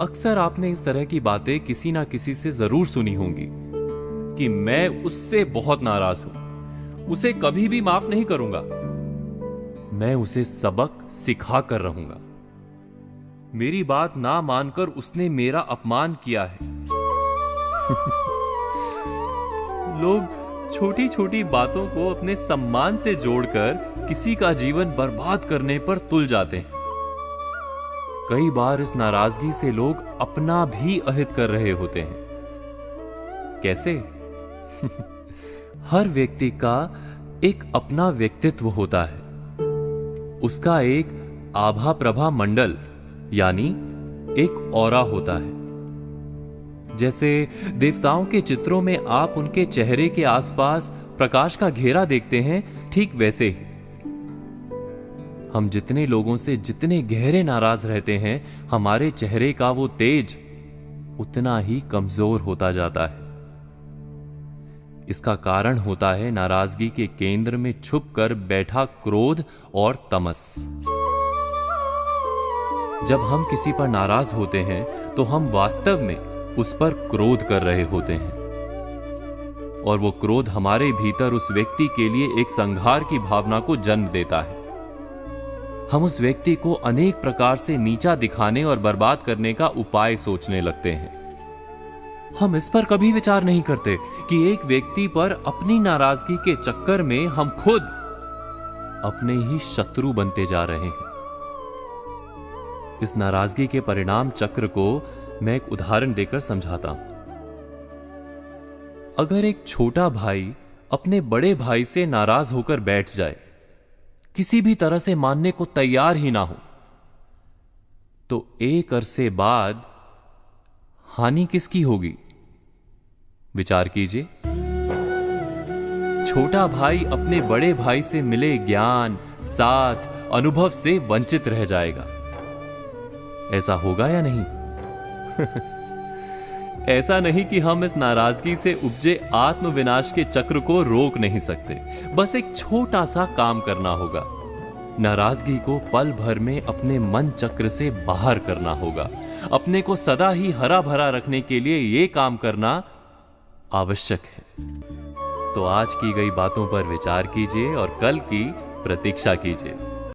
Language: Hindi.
अक्सर आपने इस तरह की बातें किसी ना किसी से जरूर सुनी होंगी कि मैं उससे बहुत नाराज हूं, उसे कभी भी माफ नहीं करूंगा, मैं उसे सबक सिखा कर रहूंगा, मेरी बात ना मानकर उसने मेरा अपमान किया है। लोग छोटी छोटी बातों को अपने सम्मान से जोड़कर किसी का जीवन बर्बाद करने पर तुल जाते हैं। कई बार इस नाराजगी से लोग अपना भी अहित कर रहे होते हैं। कैसे? हर व्यक्ति का एक अपना व्यक्तित्व होता है, उसका एक आभा प्रभा मंडल यानी एक ऑरा होता है। जैसे देवताओं के चित्रों में आप उनके चेहरे के आसपास प्रकाश का घेरा देखते हैं, ठीक वैसे ही हम जितने लोगों से जितने गहरे नाराज रहते हैं, हमारे चेहरे का वो तेज उतना ही कमजोर होता जाता है। इसका कारण होता है नाराजगी के केंद्र में छुपकर बैठा क्रोध और तमस। जब हम किसी पर नाराज होते हैं तो हम वास्तव में उस पर क्रोध कर रहे होते हैं, और वो क्रोध हमारे भीतर उस व्यक्ति के लिए एक संघार की भावना को जन्म देता है। हम उस व्यक्ति को अनेक प्रकार से नीचा दिखाने और बर्बाद करने का उपाय सोचने लगते हैं। हम इस पर कभी विचार नहीं करते कि एक व्यक्ति पर अपनी नाराजगी के चक्कर में हम खुद अपने ही शत्रु बनते जा रहे हैं। इस नाराजगी के परिणाम चक्र को मैं एक उदाहरण देकर समझाता हूं। अगर एक छोटा भाई अपने बड़े भाई से नाराज होकर बैठ जाए, किसी भी तरह से मानने को तैयार ही ना हो, तो एक अरसे बाद हानि किसकी होगी? विचार कीजिए। छोटा भाई अपने बड़े भाई से मिले ज्ञान, साथ, अनुभव से वंचित रह जाएगा। ऐसा होगा या नहीं? ऐसा नहीं कि हम इस नाराजगी से उपजे आत्मविनाश के चक्र को रोक नहीं सकते, बस एक छोटा सा काम करना होगा। नाराजगी को पल भर में अपने मन चक्र से बाहर करना होगा। अपने को सदा ही हरा भरा रखने के लिए यह काम करना आवश्यक है। तो आज की गई बातों पर विचार कीजिए और कल की प्रतीक्षा कीजिए।